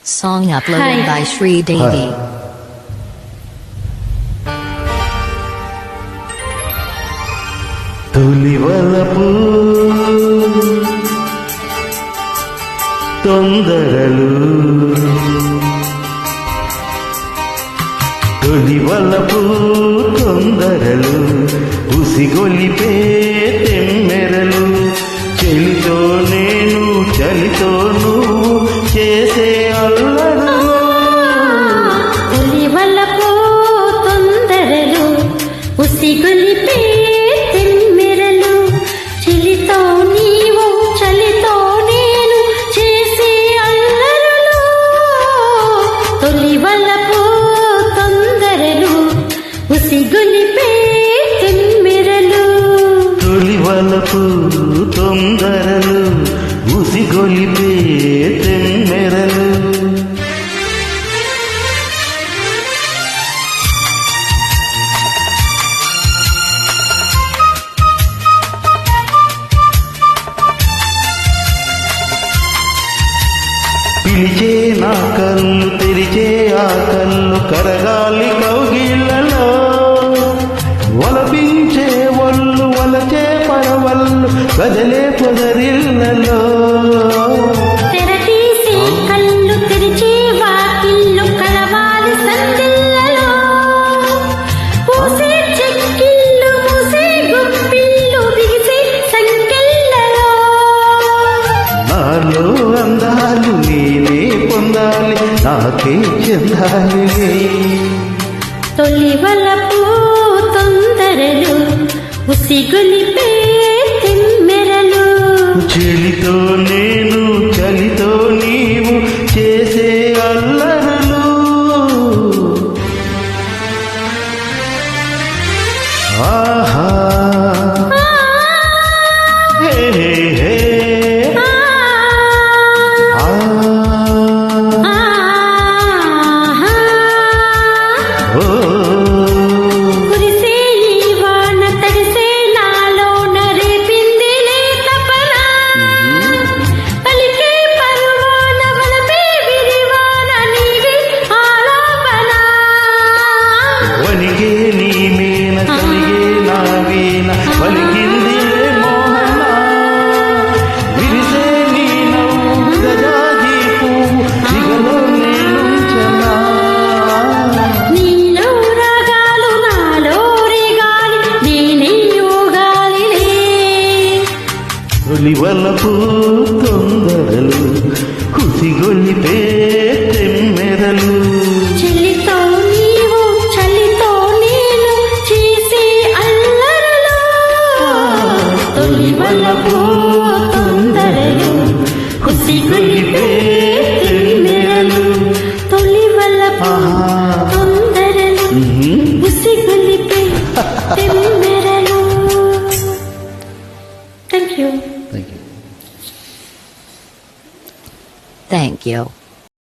Song uploaded by Shri Devi. తొలివలపు తొందరలు తొలివలపు తొందరలు ఉసిగొలిపే తెమ్మెరలు చెలితో నేను చలితో నువ్వు చేసే అల్లరు తొలివలపు తొందరలు ఉసిగొలిపే తెమ్మెరలు చెలితో నీవు చలితో నేను చేసే అల్లరులు తొలివలపు తొందరలు ఉసిగొలిపే తెమ్మెరలు తొలివలపు తొందరలు ఉసిగొలిపే తెమ్మెరలు పిలిచే నా కళ్ళు తెరిచే ఆ కళ్ళు కరగాలి కౌగిళ్ళలో వలపించే ఒళ్ళు వలచే పరవళ్ళు కదలే పొదరిళ్ళలో తెరతీసే కళ్ళు తెరిచే వాకిళ్ళు కలవాలి సందిళ్ళలో పూసే చెక్కిళ్ళు మూసే గుప్పిళ్ళు బిగిసే సంకెళ్ళలో నాలో అందాలు నేనే పొందాలి నాకే చెందాలి తొలివలపు తొందరలు ఉసిగొలిపే తెమ్మెరలు చెలితో నేను చలితో నీవు చేసే అల్లరులు ఆహా హే హే హే ఆ ఓ కురిసే ఈ వాన తడిసే నాలోన రేపిందిలే తపన పలికే పరువాన వలపే విరివాన నీవే ఆలాపన వణిగే నీ మేన కలిగే నా వీణ పలికింది మోహన విరిసే నీ నవ్వు గజాజీ పువ్వు సిగలో నేనుంచనా నీలో రాగాలు నాలో రేగాలి నేనే యోగాలిలే తొలివలపు తొందరలు కుసిగొలిపే తెమ్మెరలు చెలితో నీవు చలితో నేను చేసే అల్లరులు తొలివలపు తొందరలు ఉసిగొలిపే తెమ్మెరలు తొలివలపు తొందరలు ఉసిగొలిపే తెమ్మెరలు. Thank you. Thank you.